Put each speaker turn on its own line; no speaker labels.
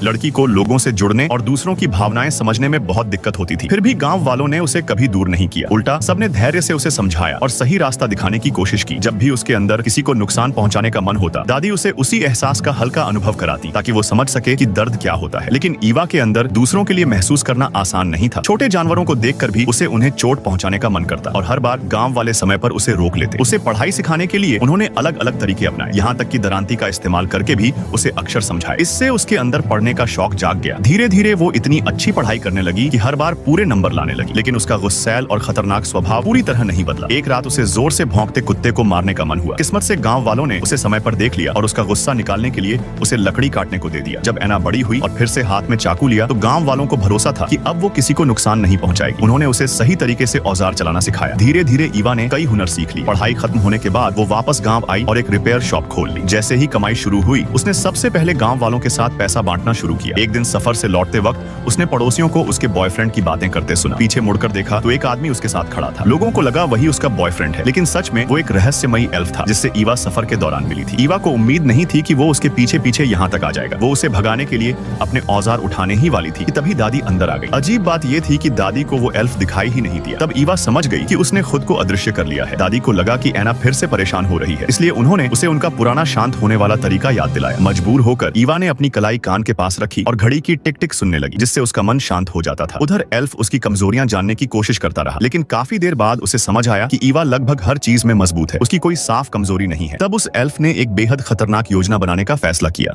लड़की को लोगों से जुड़ने और दूसरों की भावनाएं समझने में बहुत दिक्कत होती थी। फिर भी गांव वालों ने उसे कभी दूर नहीं किया। उल्टा सबने धैर्य से उसे समझाया और सही रास्ता दिखाने की कोशिश की। जब भी उसके अंदर किसी को नुकसान पहुंचाने का मन होता, दादी उसे उसी एहसास का हल्का अनुभव कराती ताकि वो समझ सके कि दर्द क्या होता है। लेकिन ईवा के अंदर दूसरों के लिए महसूस करना आसान नहीं था। छोटे जानवरों को देखकर भी उसे उन्हें चोट पहुंचाने का मन करता और हर बार गांव वाले समय पर उसे रोक लेते। उसे पढ़ाई सिखाने के लिए उन्होंने अलग अलग तरीके अपनाए, यहाँ तक कि दरांती का इस्तेमाल करके भी उसे अक्षर समझाए। इससे उसके अंदर पढ़ने का शौक जाग गया। धीरे धीरे वो इतनी अच्छी पढ़ाई करने लगी कि हर बार पूरे नंबर लाने लगी। लेकिन उसका गुस्सैल और खतरनाक स्वभाव पूरी तरह नहीं बदला। एक रात उसे जोर से भौंकते कुत्ते को मारने का मन हुआ। किस्मत से गांव वालों ने उसे समय पर देख लिया और उसका गुस्सा निकालने के लिए उसे लकड़ी काटने को दे दिया। जब एना बड़ी हुई और फिर से हाथ में चाकू लिया तो गांव वालों को भरोसा था कि अब वो किसी को नुकसान नहीं पहुंचाएगी। उन्होंने उसे सही तरीके से औजार चलाना सिखाया। धीरे धीरे ईवा ने कई हुनर सीख ली। पढ़ाई खत्म होने के बाद वो वापस गांव आई और एक रिपेयर शॉप खोल ली। जैसे ही कमाई शुरू हुई, उसने सबसे पहले गांव वालों के साथ पैसा बांटना शुरू किया। एक दिन सफर से लौटते वक्त उसने पड़ोसियों को उसके बॉयफ्रेंड की बातें करते सुना। पीछे मुड़कर देखा तो एक आदमी उसके साथ खड़ा था। लोगों को लगा वही उसका बॉयफ्रेंड है, लेकिन सच में वो एक रहस्यमयी एल्फ था जिससे ईवा सफर के दौरान मिली थी। ईवा को उम्मीद नहीं थी कि वो उसके पीछे पीछे यहाँ तक आ जाएगा। वो उसे भगाने के लिए अपने औजार उठाने ही वाली थी कि तभी दादी अंदर आ गई। अजीब बात ये थी कि दादी को वो एल्फ दिखाई ही नहीं दिया। तब ईवा समझ गई कि उसने खुद को अदृश्य कर लिया है। दादी को लगा कि एना फिर से परेशान हो रही है, इसलिए उन्होंने उसे उनका पुराना शांत होने वाला तरीका याद दिलाया। मजबूर होकर ईवा ने अपनी कलाई कान के पास रखी और घड़ी की टिक टिक सुनने लगी, जिससे उसका मन शांत हो जाता था। उधर एल्फ उसकी कमजोरियां जानने की कोशिश करता रहा, लेकिन काफी देर बाद उसे समझ आया कि ईवा लगभग हर चीज में मजबूत है, उसकी कोई साफ कमजोरी नहीं है। तब उस एल्फ ने एक बेहद खतरनाक योजना बनाने का फैसला किया।